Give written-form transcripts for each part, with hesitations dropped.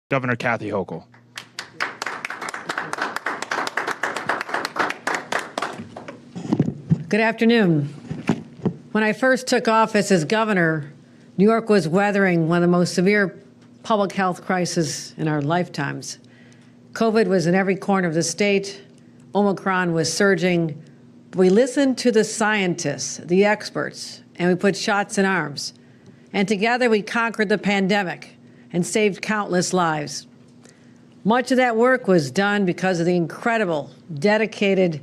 Governor Kathy Hochul. Good afternoon. When I first took office as governor, New York was weathering one of the most severe public health crises in our lifetimes. COVID was in every corner of the state. Omicron was surging. We listened to the scientists, the experts, and we put shots in arms. And together we conquered the pandemic and saved countless lives. Much of that work was done because of the incredible, dedicated,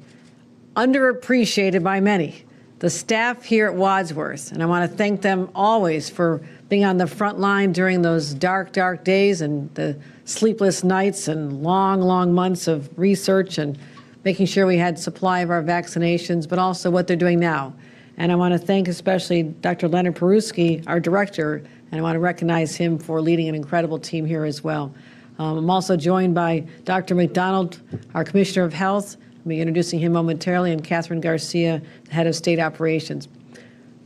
underappreciated by many, the staff here at Wadsworth. And I want to thank them always for being on the front line during those dark, dark days and the sleepless nights and long, long months of research and making sure we had supply of our vaccinations, but also what they're doing now. And I want to thank especially Dr. Leonard Peruski, our director, and I want to recognize him for leading an incredible team here as well. I'm also joined by Dr. McDonald, our Commissioner of Health. I'll be introducing him momentarily, and Catherine Garcia, the Head of State Operations.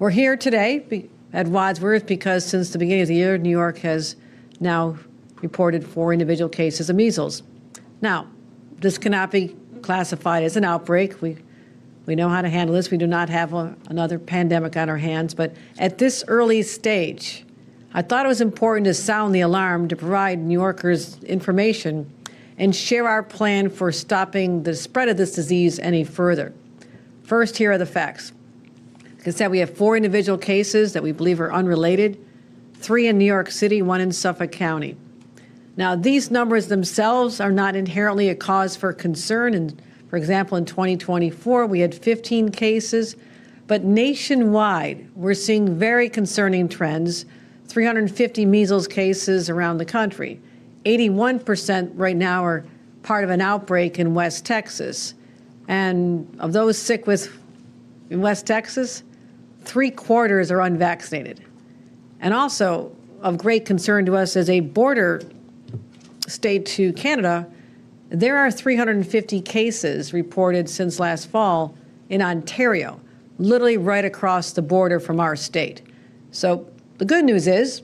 We're here today at Wadsworth because since the beginning of the year, New York has now reported 4 individual cases of measles. Now, this cannot be classified as an outbreak. We know how to handle this. We do not have another pandemic on our hands. But at this early stage, I thought it was important to sound the alarm, to provide New Yorkers information and share our plan for stopping the spread of this disease any further. First, here are the facts. Like I said, we have 4 individual cases that we believe are unrelated, 3 in New York City, 1 in Suffolk County. Now, these numbers themselves are not inherently a cause for concern. And for example, in 2024, we had 15 cases, but nationwide, we're seeing very concerning trends, 350 measles cases around the country. 81% right now are part of an outbreak in West Texas. And of those sick in West Texas, 3/4 are unvaccinated. And also of great concern to us as a border state to Canada, there are 350 cases reported since last fall in Ontario, literally right across the border from our state. So the good news is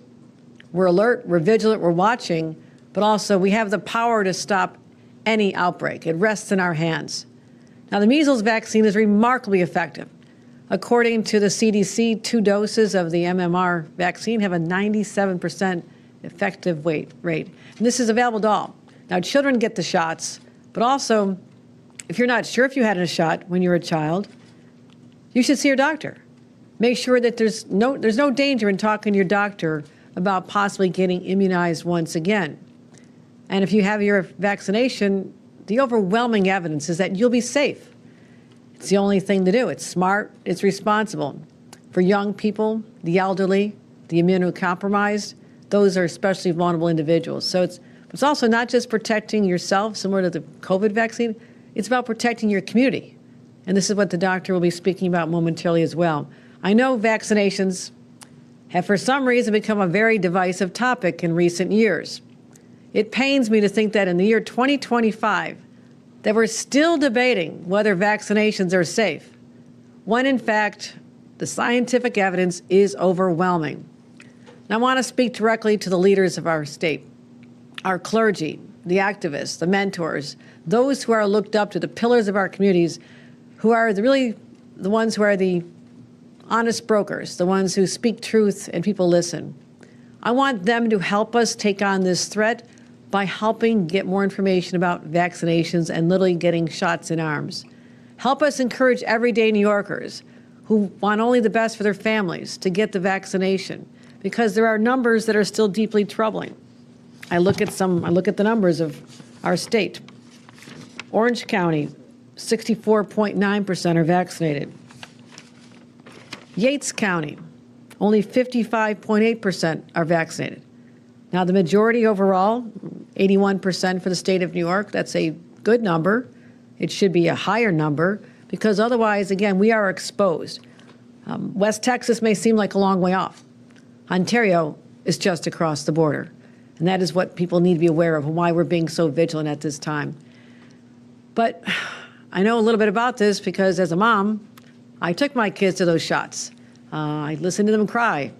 we're alert, we're vigilant, we're watching, but also we have the power to stop any outbreak. It rests in our hands. Now, the measles vaccine is remarkably effective. According to the CDC, 2 doses of the MMR vaccine have a 97% effective rate. And this is available to all. Now, children get the shots, but also, if you're not sure if you had a shot when you were a child, you should see your doctor. Make sure that there's no danger in talking to your doctor about possibly getting immunized once again. And if you have your vaccination, the overwhelming evidence is that you'll be safe. It's the only thing to do. It's smart, it's responsible. For young people, the elderly, the immunocompromised, those are especially vulnerable individuals. So it's also not just protecting yourself, similar to the COVID vaccine, it's about protecting your community. And this is what the doctor will be speaking about momentarily as well. I know vaccinations have for some reason become a very divisive topic in recent years. It pains me to think that in the year 2025, that we're still debating whether vaccinations are safe, when in fact, the scientific evidence is overwhelming. And I want to speak directly to the leaders of our state, our clergy, the activists, the mentors, those who are looked up to, the pillars of our communities, who are really the ones who are the honest brokers, the ones who speak truth and people listen. I want them to help us take on this threat by helping get more information about vaccinations and literally getting shots in arms. Help us encourage everyday New Yorkers who want only the best for their families to get the vaccination, because there are numbers that are still deeply troubling. I look at the numbers of our state. Orange County, 64.9% are vaccinated. Yates County, only 55.8% are vaccinated. Now, the majority overall, 81% for the state of New York, that's a good number. It should be a higher number because otherwise, again, we are exposed. West Texas may seem like a long way off. Ontario is just across the border. And that is what people need to be aware of and why we're being so vigilant at this time. But I know a little bit about this because as a mom, I took my kids to those shots. I listened to them cry.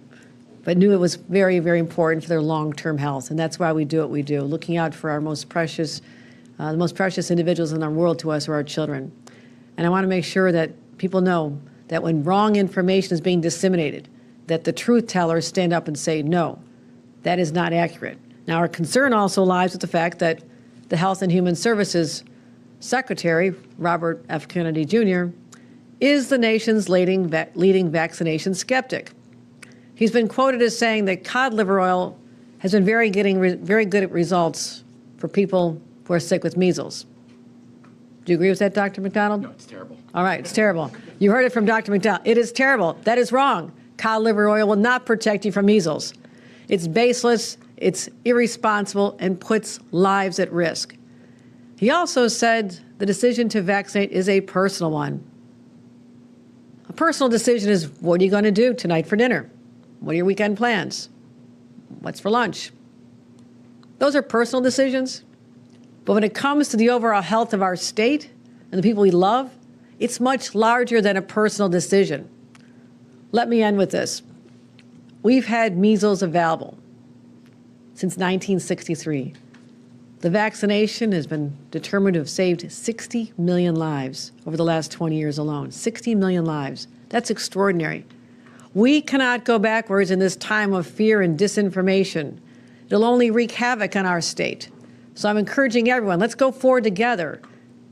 but knew it was very, very important for their long-term health. And that's why we do what we do, looking out for our most precious, the most precious individuals in our world to us are our children. And I want to make sure that people know that when wrong information is being disseminated, that the truth tellers stand up and say, no, that is not accurate. Now, our concern also lies with the fact that the Health and Human Services Secretary, Robert F. Kennedy Jr., is the nation's leading vaccination skeptic. He's been quoted as saying that cod liver oil has been very good at results for people who are sick with measles. Do you agree with that, Dr. McDonald? No, it's terrible. All right, it's terrible. You heard it from Dr. McDonald. It is terrible. That is wrong. Cod liver oil will not protect you from measles. It's baseless, it's irresponsible, and puts lives at risk. He also said the decision to vaccinate is a personal one. A personal decision is, what are you going to do tonight for dinner? What are your weekend plans? What's for lunch? Those are personal decisions. But when it comes to the overall health of our state and the people we love, it's much larger than a personal decision. Let me end with this. We've had measles available since 1963. The vaccination has been determined to have saved 60 million lives over the last 20 years alone. 60 million lives. That's extraordinary. We cannot go backwards in this time of fear and disinformation. It'll only wreak havoc on our state. So I'm encouraging everyone, let's go forward together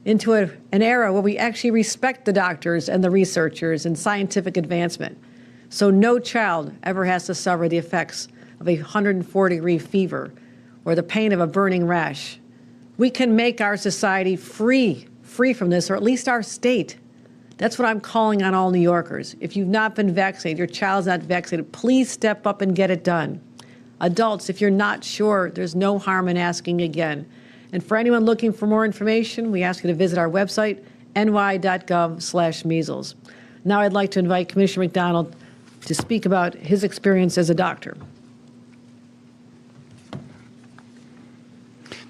into an era where we actually respect the doctors and the researchers and scientific advancement. So no child ever has to suffer the effects of a 104-degree fever or the pain of a burning rash. We can make our society free from this, or at least our state. That's what I'm calling on all New Yorkers. If you've not been vaccinated, your child's not vaccinated, please step up and get it done. Adults, if you're not sure, there's no harm in asking again. And for anyone looking for more information, we ask you to visit our website, ny.gov/measles. Now I'd like to invite Commissioner McDonald to speak about his experience as a doctor.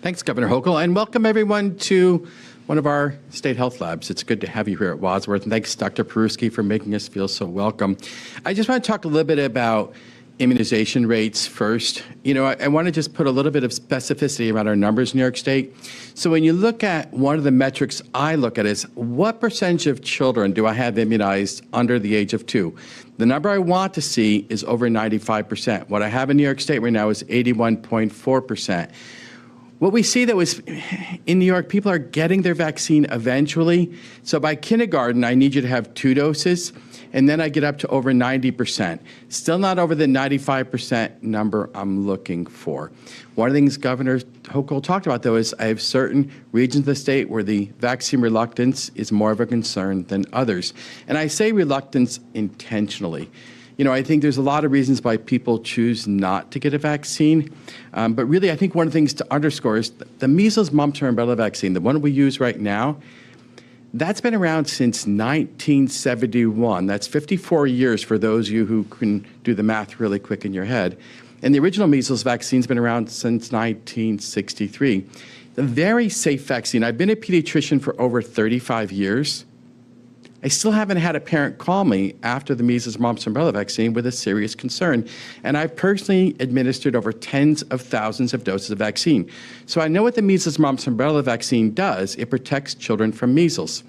Thanks, Governor Hochul, and welcome everyone to one of our state health labs. It's good to have you here at Wadsworth, and thanks, Dr. Peruski, for making us feel so welcome. I just want to talk a little bit about immunization rates first. You know, I want to just put a little bit of specificity around our numbers in New York State. So when you look at one of the metrics I look at is what percentage of children do I have immunized under the age of 2? The number I want to see is over 95%. What I have in New York State right now is 81.4%. What we see, though, is in New York, people are getting their vaccine eventually. So by kindergarten, I need you to have 2 doses, and then I get up to over 90%. Still not over the 95% number I'm looking for. One of the things Governor Hochul talked about, though, is I have certain regions of the state where the vaccine reluctance is more of a concern than others. And I say reluctance intentionally. You know, I think there's a lot of reasons why people choose not to get a vaccine. But really, I think one of the things to underscore is the measles, mumps, and rubella vaccine, the one we use right now, that's been around since 1971. That's 54 years for those of you who can do the math really quick in your head. And the original measles vaccine's been around since 1963. A very safe vaccine. I've been a pediatrician for over 35 years. I still haven't had a parent call me after the measles, mumps, and rubella vaccine with a serious concern. And I've personally administered over tens of thousands of doses of vaccine. So I know what the measles, mumps, and rubella vaccine does. It protects children from measles.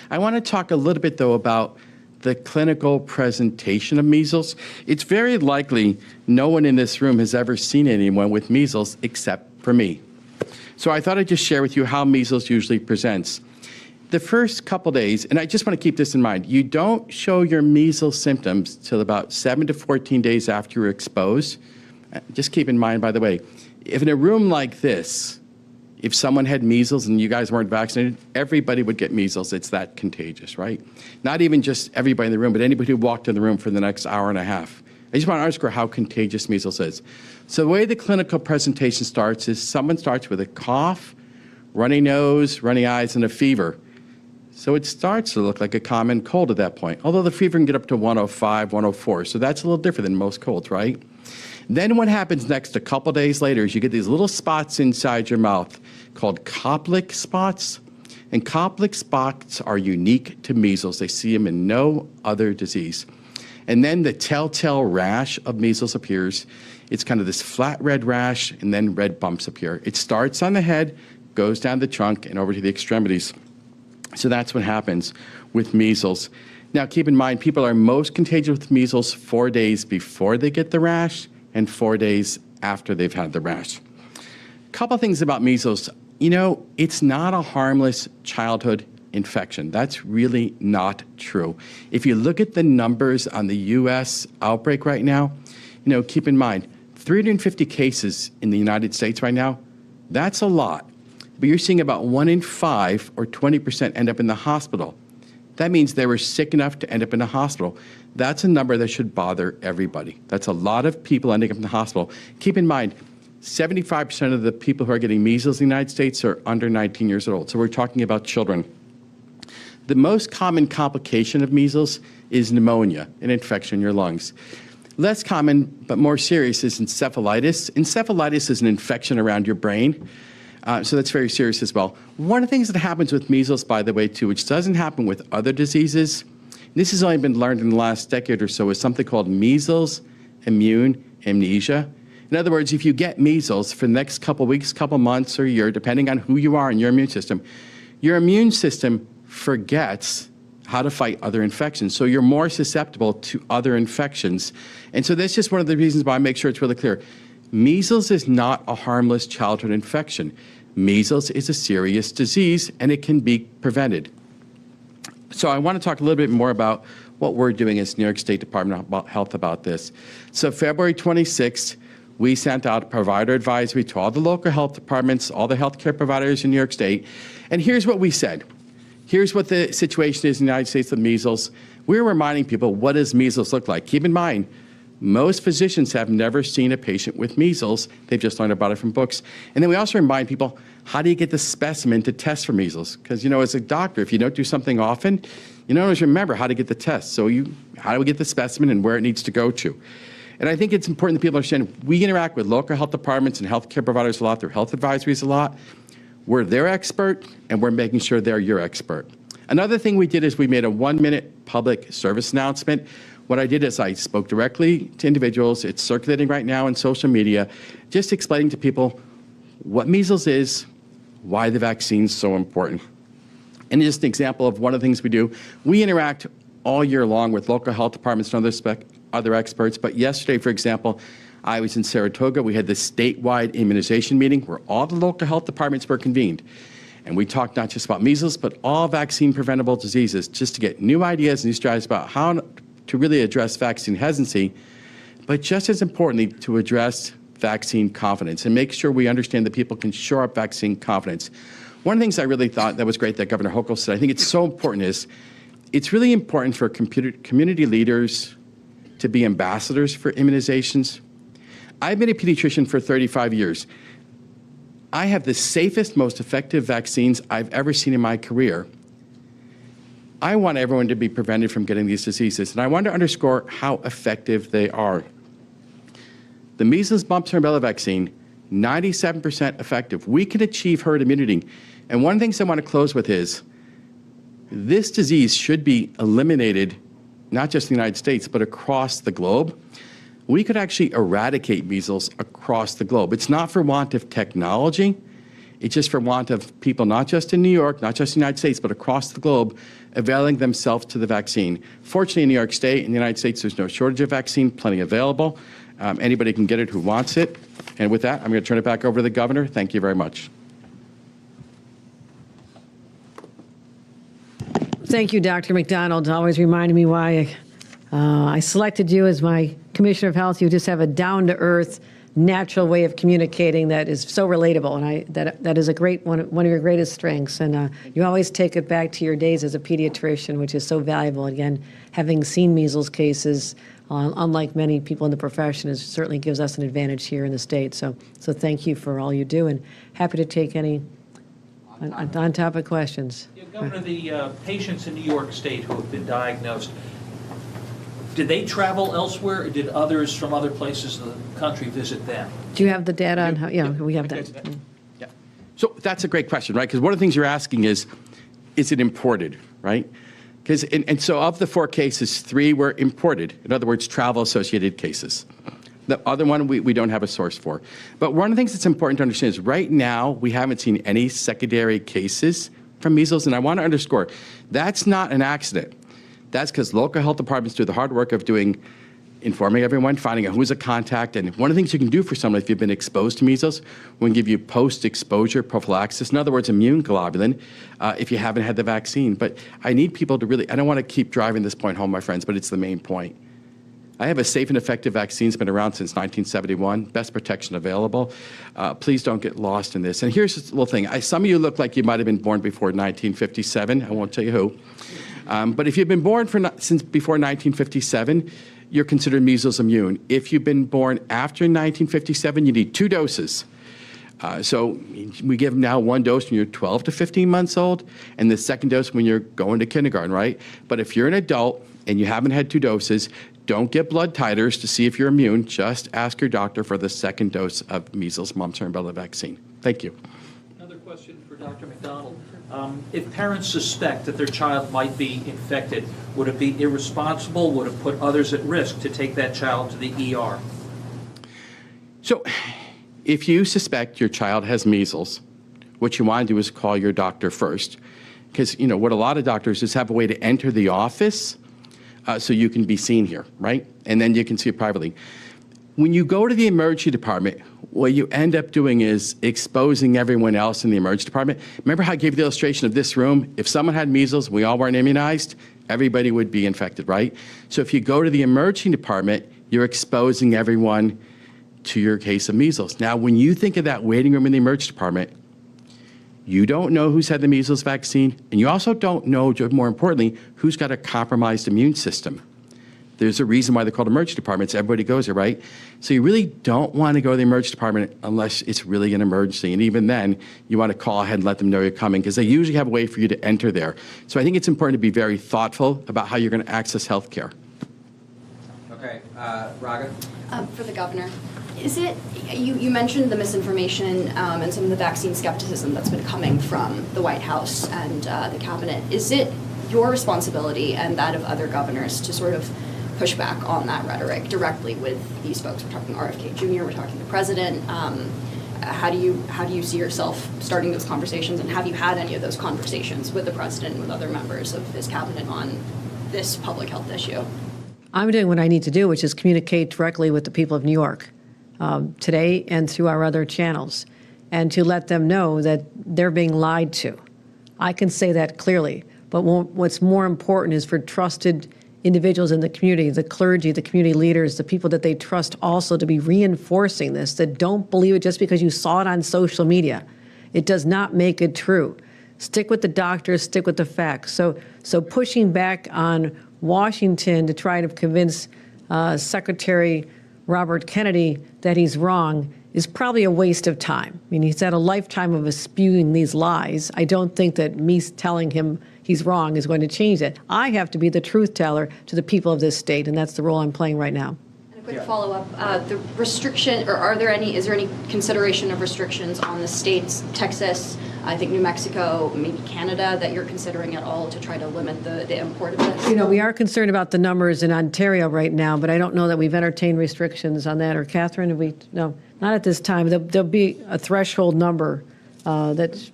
I want to talk a little bit, though, about the clinical presentation of measles. It's very likely no one in this room has ever seen anyone with measles except for me. So I thought I'd just share with you how measles usually presents. The first couple days, and I just want to keep this in mind, you don't show your measles symptoms till about 7 to 14 days after you're exposed. Just keep in mind, by the way, if in a room like this, if someone had measles and you guys weren't vaccinated, everybody would get measles. It's that contagious, right? Not even just everybody in the room, but anybody who walked in the room for the next hour and a half. I just want to underscore how contagious measles is. So the way the clinical presentation starts is someone starts with a cough, runny nose, runny eyes, and a fever. So it starts to look like a common cold at that point, although the fever can get up to 105, 104. So that's a little different than most colds, right? Then what happens next a couple days later is you get these little spots inside your mouth called Koplik spots. And Koplik spots are unique to measles. They see them in no other disease. And then the telltale rash of measles appears. It's kind of this flat red rash, and then red bumps appear. It starts on the head, goes down the trunk, and over to the extremities. So that's what happens with measles. Now, keep in mind, people are most contagious with measles 4 days before they get the rash and 4 days after they've had the rash. Couple things about measles. You know, it's not a harmless childhood infection. That's really not true. If you look at the numbers on the U.S. outbreak right now, you know, keep in mind, 350 cases in the United States right now, that's a lot. But you're seeing about 1 in 5 or 20% end up in the hospital. That means they were sick enough to end up in a hospital. That's a number that should bother everybody. That's a lot of people ending up in the hospital. Keep in mind, 75% of the people who are getting measles in the United States are under 19 years old. So we're talking about children. The most common complication of measles is pneumonia, an infection in your lungs. Less common, but more serious, is encephalitis. Encephalitis is an infection around your brain. So that's very serious as well. One of the things that happens with measles, by the way, too, which doesn't happen with other diseases, this has only been learned in the last decade or so, is something called measles immune amnesia. In other words, if you get measles for the next couple weeks, couple months, or a year, depending on who you are in your immune system forgets how to fight other infections. So you're more susceptible to other infections. And so that's just one of the reasons why I make sure it's really clear. Measles is not a harmless childhood infection. Measles is a serious disease, and it can be prevented. So I want to talk a little bit more about what we're doing as New York State Department of Health about this. So February 26th, we sent out a provider advisory to all the local health departments, all the healthcare providers in New York State. And here's what we said. Here's what the situation is in the United States with measles. We're reminding people, what does measles look like? Keep in mind, most physicians have never seen a patient with measles. They've just learned about it from books. And then we also remind people, how do you get the specimen to test for measles? Because, you know, as a doctor, if you don't do something often, you don't always remember how to get the test. So how do we get the specimen and where it needs to go to? And I think it's important that people understand, we interact with local health departments and healthcare providers a lot, through health advisories a lot. We're their expert, and we're making sure they're your expert. Another thing we did is we made a 1-minute public service announcement. What I did is I spoke directly to individuals. It's circulating right now in social media, just explaining to people what measles is, why the vaccine's so important. And just an example of one of the things we do, we interact all year long with local health departments and other experts. But yesterday, for example, I was in Saratoga. We had this statewide immunization meeting where all the local health departments were convened. And we talked not just about measles, but all vaccine-preventable diseases, just to get new ideas and new strategies about how to really address vaccine hesitancy, but just as importantly, to address vaccine confidence and make sure we understand that people can shore up vaccine confidence. One of the things I really thought that was great that Governor Hochul said, I think it's so important, is it's really important for community leaders to be ambassadors for immunizations. I've been a pediatrician for 35 years. I have the safest, most effective vaccines I've ever seen in my career. I want everyone to be prevented from getting these diseases, and I want to underscore how effective they are. The measles, mumps, and rubella vaccine, 97% effective. We can achieve herd immunity. And one of the things I want to close with is, this disease should be eliminated, not just in the United States, but across the globe. We could actually eradicate measles across the globe. It's not for want of technology. It's just for want of people, not just in New York, not just in the United States, but across the globe, availing themselves to the vaccine. Fortunately, in New York State, in the United States, there's no shortage of vaccine, plenty available. Anybody can get it who wants it. And with that, I'm going to turn it back over to the governor. Thank you very much. Thank you, Dr. McDonald, always reminding me why I selected you as my Commissioner of Health. You just have a down-to-earth, natural way of communicating that is so relatable, and that is a great one of your greatest strengths. And you always take it back to your days as a pediatrician, which is so valuable. Again, having seen measles cases, unlike many people in the profession, it certainly gives us an advantage here in the state. So thank you for all you do, and happy to take any on-topic questions. Yeah, Governor, the patients in New York State who have been diagnosed, did they travel elsewhere, or did others from other places of the country visit them? Do you have the data on how? Yeah, we have that. Yeah. So that's a great question, right? Because one of the things you're asking is it imported, right? And so of the 4 cases, 3 were imported. In other words, travel-associated cases. The other one we don't have a source for. But one of the things that's important to understand is right now we haven't seen any secondary cases from measles, and I want to underscore, that's not an accident. That's because local health departments do the hard work of informing everyone, finding out who's a contact, and one of the things you can do for someone if you've been exposed to measles, we can give you post-exposure prophylaxis, in other words, immune globulin, if you haven't had the vaccine. But I need people to really, I don't want to keep driving this point home, my friends, but it's the main point. I have a safe and effective vaccine. It's been around since 1971, best protection available. Please don't get lost in this. And here's a little thing. Some of you look like you might have been born before 1957. I won't tell you who. But if you've been born since before 1957, you're considered measles immune. If you've been born after 1957, you need 2 doses. So we give now 1 dose when you're 12 to 15 months old, and the second dose when you're going to kindergarten, right? But if you're an adult and you haven't had 2 doses, don't get blood titers to see if you're immune. Just ask your doctor for the second dose of measles, mumps, and rubella vaccine. Thank you. Another question for Dr. McDonald. If parents suspect that their child might be infected, would it be irresponsible, would it put others at risk to take that child to the ER? So if you suspect your child has measles, what you want to do is call your doctor first. Because, what a lot of doctors is have a way to enter the office so you can be seen here, right? And then you can see it privately. When you go to the emergency department, what you end up doing is exposing everyone else in the emergency department. Remember how I gave you the illustration of this room? If someone had measles, we all weren't immunized, everybody would be infected, right? So if you go to the emergency department, you're exposing everyone to your case of measles. Now, when you think of that waiting room in the emergency department, you don't know who's had the measles vaccine, and you also don't know, more importantly, who's got a compromised immune system. There's a reason why they're called emergency departments. Everybody goes there, right? So you really don't want to go to the emergency department unless it's really an emergency. And even then, you want to call ahead and let them know you're coming because they usually have a way for you to enter there. So I think it's important to be very thoughtful about how you're going to access health care. Okay, Raga? For the governor, is it, you mentioned the misinformation and some of the vaccine skepticism that's been coming from the White House and the cabinet. Is it your responsibility and that of other governors to sort of push back on that rhetoric directly with these folks? We're talking RFK Jr., we're talking the president. How do you see yourself starting those conversations, and have you had any of those conversations with the president and with other members of his cabinet on this public health issue? I'm doing what I need to do, which is communicate directly with the people of New York today and through our other channels, and to let them know that they're being lied to. I can say that clearly, but what's more important is for trusted individuals in the community, the clergy, the community leaders, the people that they trust also to be reinforcing this, that don't believe it just because you saw it on social media. It does not make it true. Stick with the doctors, stick with the facts. So pushing back on Washington to try to convince Secretary Robert Kennedy that he's wrong is probably a waste of time. I mean, he's had a lifetime of spewing these lies. I don't think that me telling him he's wrong is going to change it. I have to be the truth teller to the people of this state, and that's the role I'm playing right now. And a quick follow-up, the restriction, or is there any consideration of restrictions on the states, Texas, I think New Mexico, maybe Canada, that you're considering at all to try to limit the import of this? We are concerned about the numbers in Ontario right now, but I don't know that we've entertained restrictions on that. Or Catherine, have we? No, not at this time. There'll be a threshold number that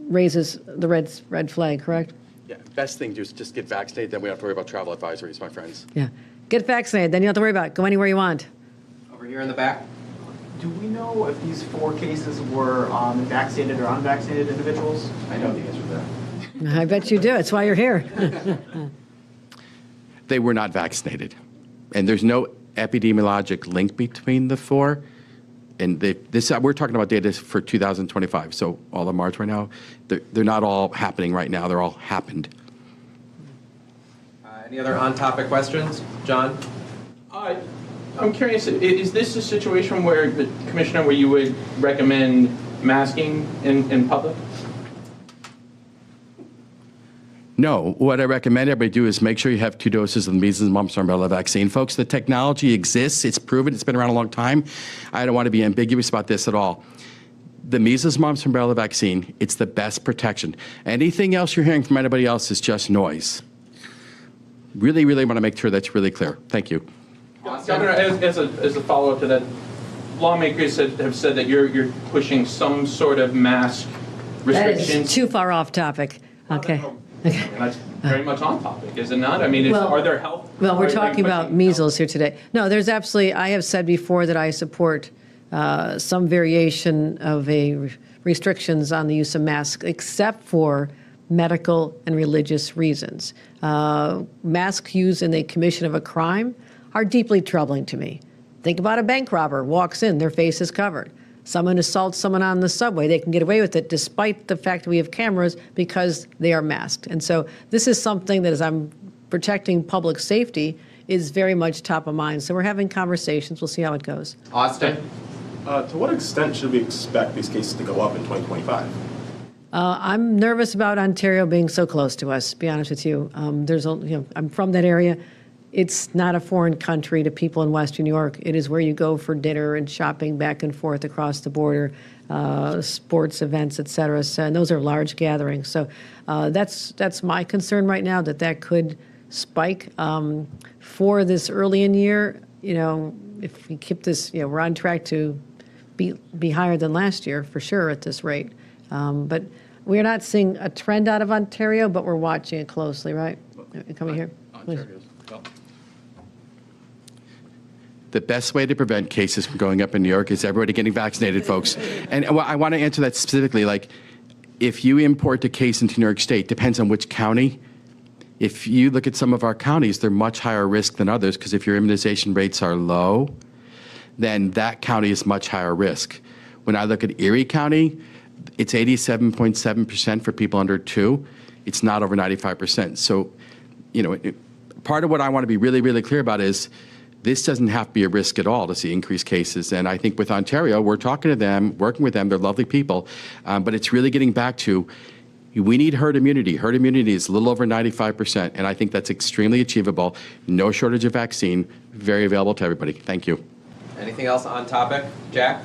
raises the red flag, correct? Yeah, best thing to do is just get vaccinated, then we don't have to worry about travel advisories, my friends. Yeah. Get vaccinated, then you don't have to worry about it. Go anywhere you want. Over here in the back? Do we know if these 4 cases were vaccinated or unvaccinated individuals? I know the answer to that. I bet you do. That's why you're here. They were not vaccinated. And there's no epidemiologic link between the 4. And we're talking about data for 2025, so all of March right now. They're not all happening right now. They're all happened. Any other on-topic questions? John? I'm curious, is this a situation where, Commissioner, where you would recommend masking in public? No, what I recommend everybody do is make sure you have 2 doses of the measles, mumps, and rubella vaccine. Folks, the technology exists. It's proven. It's been around a long time. I don't want to be ambiguous about this at all. The measles, mumps, and rubella vaccine, it's the best protection. Anything else you're hearing from anybody else is just noise. really, really want to make sure that's really clear. Thank you. Governor, as a follow-up to that, lawmakers have said that you're pushing some sort of mask That restrictions. is too far off topic. Okay. And that's very much on topic, is it not? I mean, Well- are there health? Well, we're are you talking about pushing measles here today. No, there's absolutely, I have said before that I support some variation of restrictions on the use of masks, except for medical and religious reasons. Masks used in the commission of a crime are deeply troubling to me. Think about a bank robber walks in, their face is covered. Someone assaults someone on the subway, they can get away with it despite the fact that we have cameras because they are masked. And so this is something that, as I'm protecting public safety, is very much top of mind. So we're having conversations. We'll see how it goes. Austin? To what extent should we expect these cases to go up in 2025? I'm nervous about Ontario being so close to us, to be honest with you. I'm from that area. It's not a foreign country to people in Western New York. It is where you go for dinner and shopping back and forth across the border, sports events, et cetera. So, and those are large gatherings. So that's my concern right now, that could spike. For this early in year, if we keep this, we're on track to be higher than last year for sure at this rate. But we're not seeing a trend out of Ontario, but we're watching it closely, right? Coming here. The best way to prevent cases from going up in New York is everybody getting vaccinated, folks. And I want to answer that specifically. Like, if you import a case into New York State, depends on which county. If you look at some of our counties, they're much higher risk than others because if your immunization rates are low, then that county is much higher risk. When I look at Erie County, it's 87.7% for people under 2. It's not over 95%. So, part of what I want to be really, really clear about is this doesn't have to be a risk at all to see increased cases. And I think with Ontario, we're talking to them, working with them. They're lovely people. But it's really getting back to, we need herd immunity. Herd immunity is a little over 95%. And I think that's extremely achievable. No shortage of vaccine, very available to everybody. Thank you. Anything else on topic? Jack?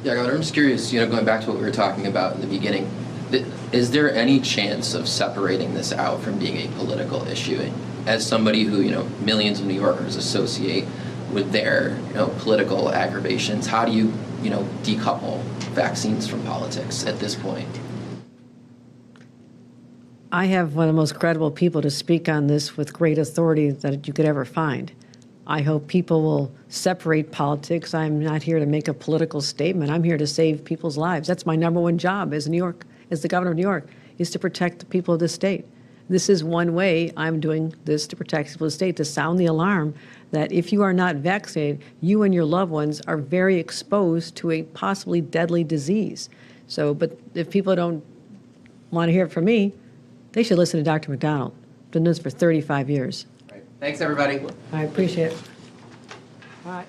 Yeah, Governor, I'm just curious, going back to what we were talking about in the beginning, is there any chance of separating this out from being a political issue? As somebody who, millions of New Yorkers associate with their, political aggravations, how do you, decouple vaccines from politics at this point? I have one of the most credible people to speak on this with great authority that you could ever find. I hope people will separate politics. I'm not here to make a political statement. I'm here to save people's lives. That's my number one job as the governor of New York, is to protect the people of this state. This is one way I'm doing this to protect people of the state, to sound the alarm that if you are not vaccinated, you and your loved ones are very exposed to a possibly deadly disease. So, but if people don't want to hear it from me, they should listen to Dr. McDonald. Been doing this for 35 years. Right. Thanks, everybody. I appreciate it. All right.